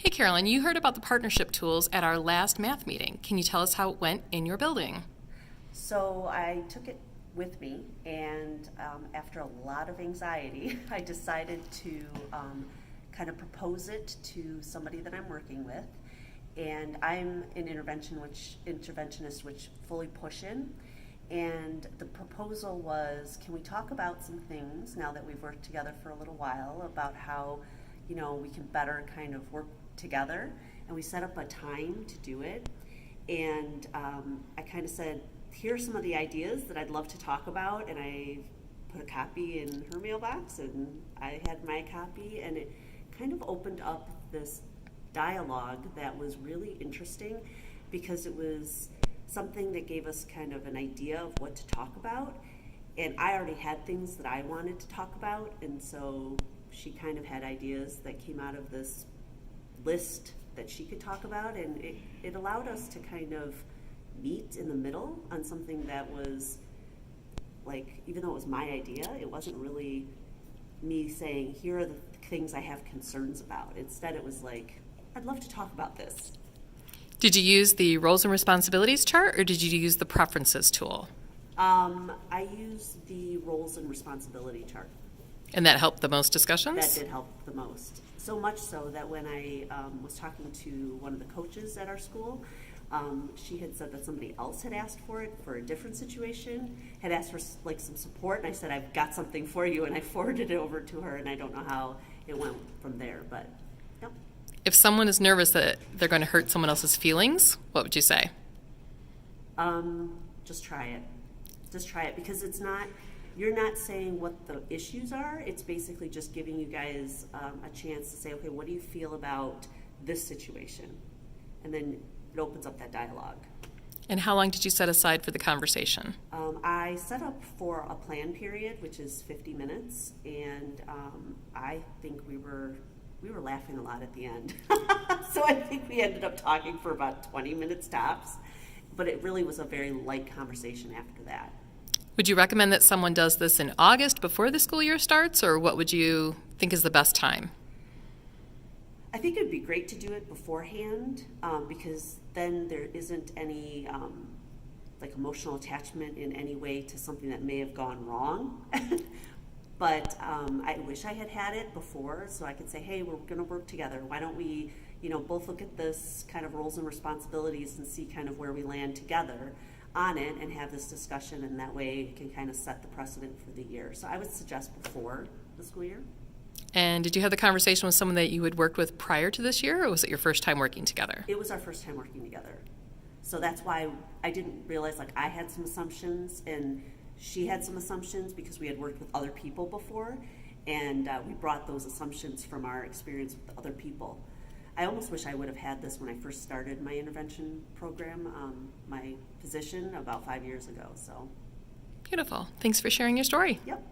Hey, Carolyn, you heard about the partnership tools at our last math meeting. Can you tell us how it went in your building? So I took it with me, and after a lot of anxiety, I decided to kind of propose it to somebody that I'm working with. And I'm an interventionist, which fully push in. And the proposal was, can we talk about some things now that we've worked together for a little while about how, we can better kind of work together. And we set up a time to do it. And I kind of said, here are some of the ideas that I'd love to talk about. And I put a copy in her mailbox, and I had my copy. And it kind of opened up this dialogue that was really interesting because it was something that gave us kind of an idea of what to talk about. And I already had things that I wanted to talk about, and so she kind of had ideas that came out of this list that she could talk about, and it allowed us to kind of meet in the middle on something that was like, even though it was my idea, it wasn't really me saying, here are the things I have concerns about. Instead, it was like, I'd love to talk about this. Did you use the roles and responsibilities chart, or did you use the preferences tool? I used the roles and responsibility chart. And that helped the most discussions? That did help the most. So much so that when I was talking to one of the coaches at our school, she had said that somebody else had asked for it for a different situation, had asked for like some support, and I said, I've got something for you, and I forwarded it over to her, and I don't know how it went from there, but yep. If someone is nervous that they're going to hurt someone else's feelings, what would you say? Just try it. Just try it, because you're not saying what the issues are. It's basically just giving you guys a chance to say, okay, what do you feel about this situation? And then it opens up that dialogue. And how long did you set aside for the conversation? I set up for a plan period, which is 50 minutes, and I think we were laughing a lot at the end. So I think we ended up talking for about 20 minutes tops, but it really was a very light conversation after that. Would you recommend that someone does this in August before the school year starts, or what would you think is the best time? I think it would be great to do it beforehand, because then there isn't any like emotional attachment in any way to something that may have gone wrong. But I wish I had it before, so I could say, hey, we're going to work together. Why don't we, both look at this kind of roles and responsibilities and see kind of where we land together on it and have this discussion, and that way it can kind of set the precedent for the year. So I would suggest before the school year. And did you have the conversation with someone that you had worked with prior to this year, or was it your first time working together? It was our first time working together. So that's why I didn't realize, like, I had some assumptions and she had some assumptions because we had worked with other people before, and we brought those assumptions from our experience with other people. I almost wish I would have had this when I first started my intervention program, my position about 5 years ago. So Beautiful. Thanks for sharing your story. Yep.